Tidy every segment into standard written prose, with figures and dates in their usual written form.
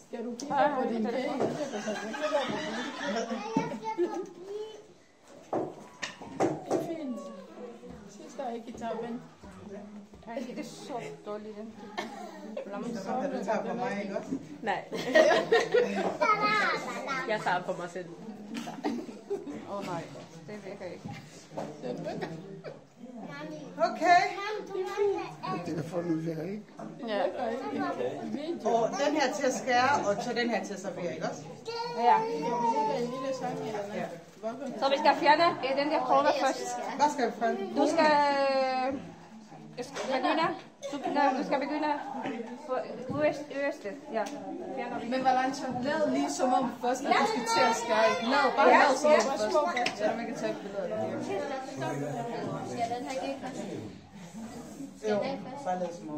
Skal du kigge på din kage? Det er fint. Sidst der ikke i tappen. Nej, det er så dårligt. Kan du tage på mig, ikke også? Nej. Jeg tager på mig selv. Nej, det virker ikke. Okay. Telefonen virker ikke. Ja. Og den her til at skære, og så den her til at servere, ikke også? Ja. Ja. Så vi skal fjerne den der kroner først. Hvad skal vi finde? Du skal begynde. Du skal begynde på øverste. Ja. Men Valentina, lad lige som om først, at du skal til at skære. Bare lad som om først, så man kan tage et billede af det. Skal den her gik først? Jo, bare lad som om.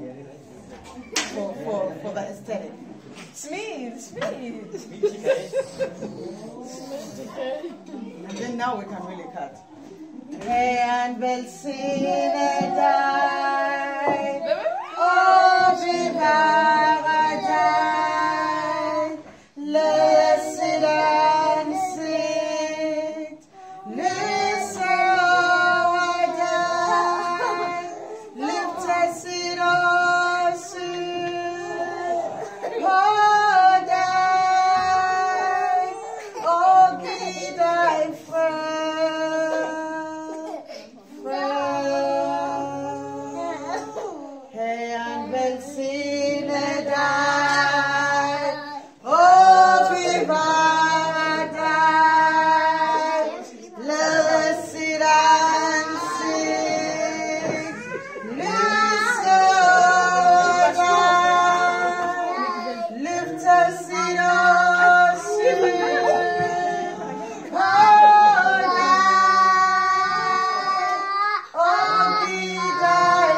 For hvad er stedet? Smil, smil. And then now we can really cut. Herren velsigne dig, og bevare dig. Lad sit ansigt lyse over dig. Løfte sit åsyn på dig, og giv dig fred. Herren velsigne dig og bevare dig. Lad sit ansigt lyse over dig. Løfte sit åsyn på dig, og giv dig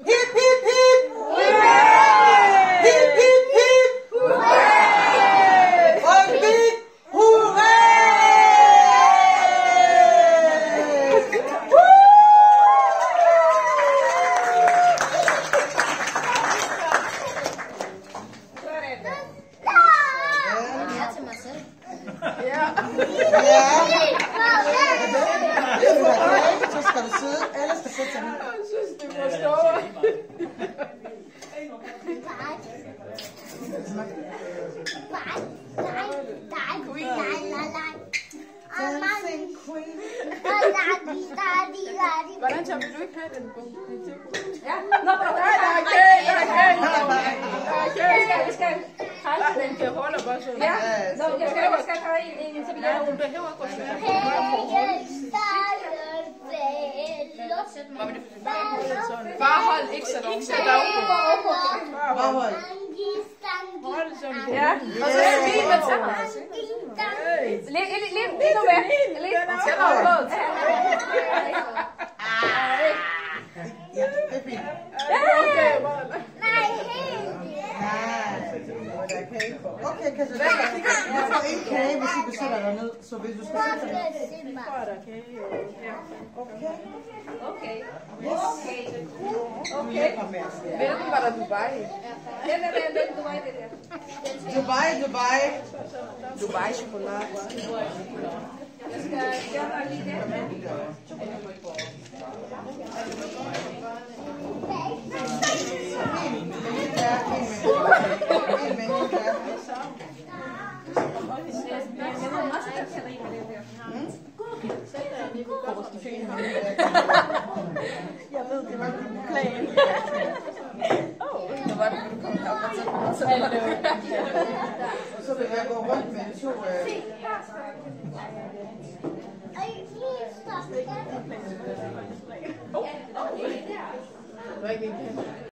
hip, hip, hip! Hurray! Hip, hip, hip! Hurray! Og big hurray! Jeg er til mig selv. Ja. Så skal du sidde. Alle skal sidde til mig. Jeg synes, det må stå. Dancing queen. Valentina, vil du ikke have den bog? Ja. Nå, Nej, der er kage, der er kage. Der er kage. vi skal Halve den kan holde bare sådan. Ja. Nå, jeg skal tage en til Ja, hun behøver ikke at sige. Bare hold ikke så langt. Bare hold. Hold sådan. Ja. Og så smil med tænder. Lige nu med. Tænder og blod. Ja, det er fint. Okay, bare. Nej, der er kage på. Okay, kan du jeg får en kage, hvis I besætter dig ned. Så hvis du skal sætte dig ned. Okay. Okay. Yes. Okay. Kom med. Hvilken var der Dubai? Den du var i det der. Dubai. Dubai chokolade. Jeg skal gøre lige det. Jeg ved, det var din plan. Det var det, du kom herop og tænkte. Så vil jeg gå rundt med to... Det var ikke min plan.